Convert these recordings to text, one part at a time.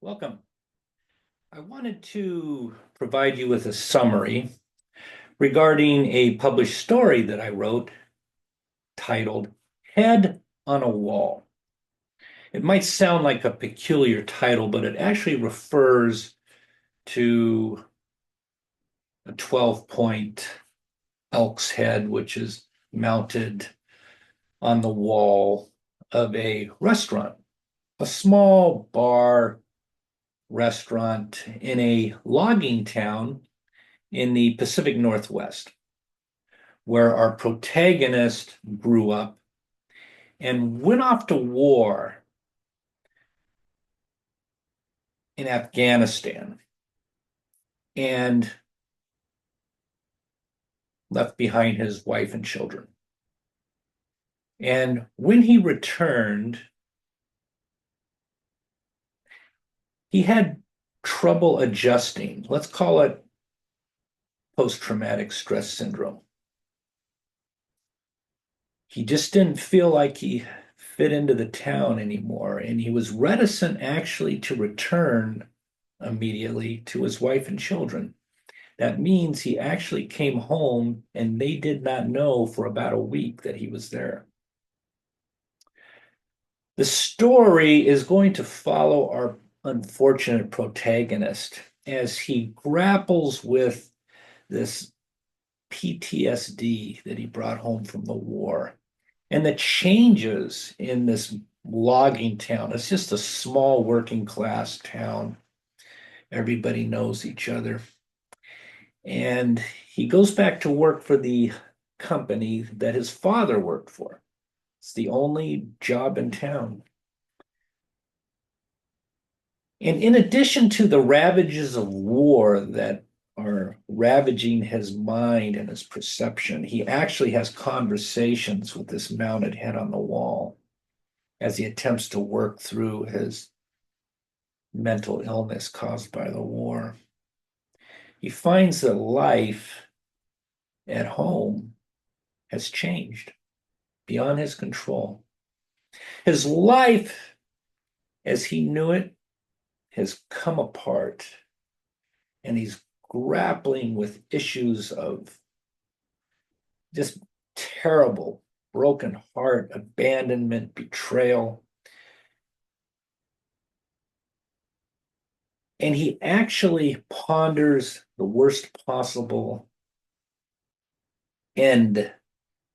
Welcome. I wanted to provide you with a summary regarding a published story that I wrote titled Head on a Wall. It might sound like a peculiar title, but it actually refers to a 12-point elk's head, which is mounted on the wall of a restaurant, a small bar restaurant in a logging town in the Pacific Northwest, where our protagonist grew up and went off to war in Afghanistan and left behind his wife and children. And when he returned, he had trouble adjusting. Let's call it post-traumatic stress syndrome. He just didn't feel like he fit into the town anymore, and he was reticent actually to return immediately to his wife and children. That means he actually came home and they did not know for about a week that he was there. The story is going to follow our unfortunate protagonist as he grapples with this PTSD that he brought home from the war and the changes in this logging town. It's just a small working class town. Everybody knows each other. And he goes back to work for the company that his father worked for. It's the only job in town. And in addition to the ravages of war that are ravaging his mind and his perception, he actually has conversations with this mounted head on the wall as he attempts to work through his mental illness caused by the war. He finds that life at home has changed beyond his control. His life, as he knew it, has come apart, and he's grappling with issues of just terrible, broken heart, abandonment, betrayal. And he actually ponders the worst possible end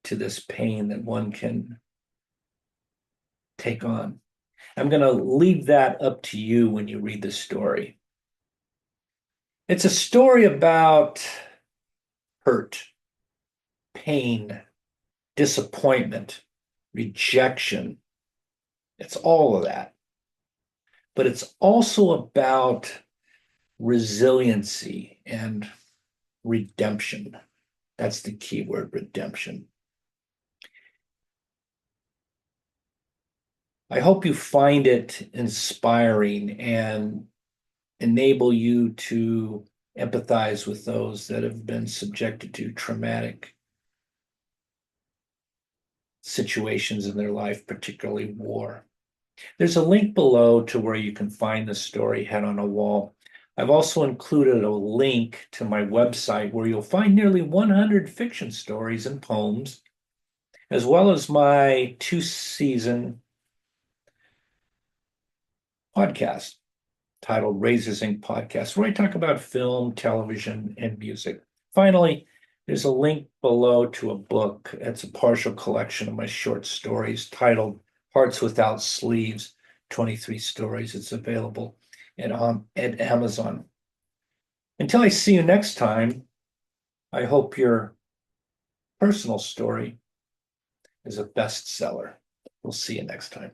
to this pain that one can take on. I'm going to leave that up to you when you read the story. It's a story about hurt, pain, disappointment, rejection. It's all of that. But it's also about resiliency and redemption. That's the key word, redemption. I hope you find it inspiring and enable you to empathize with those that have been subjected to traumatic situations in their life, particularly war. There's a link below to where you can find the story, Head on a Wall. I've also included a link to my website where you'll find nearly 100 fiction stories and poems, as well as my 2-season podcast titled Razorsinkpodcast, where I talk about film, television, and music. Finally, there's a link below to a book. It's a partial collection of my short stories titled Hearts Without Sleeves, 23 stories. It's available at Amazon. Until I see you next time, I hope your personal story is a bestseller. We'll see you next time.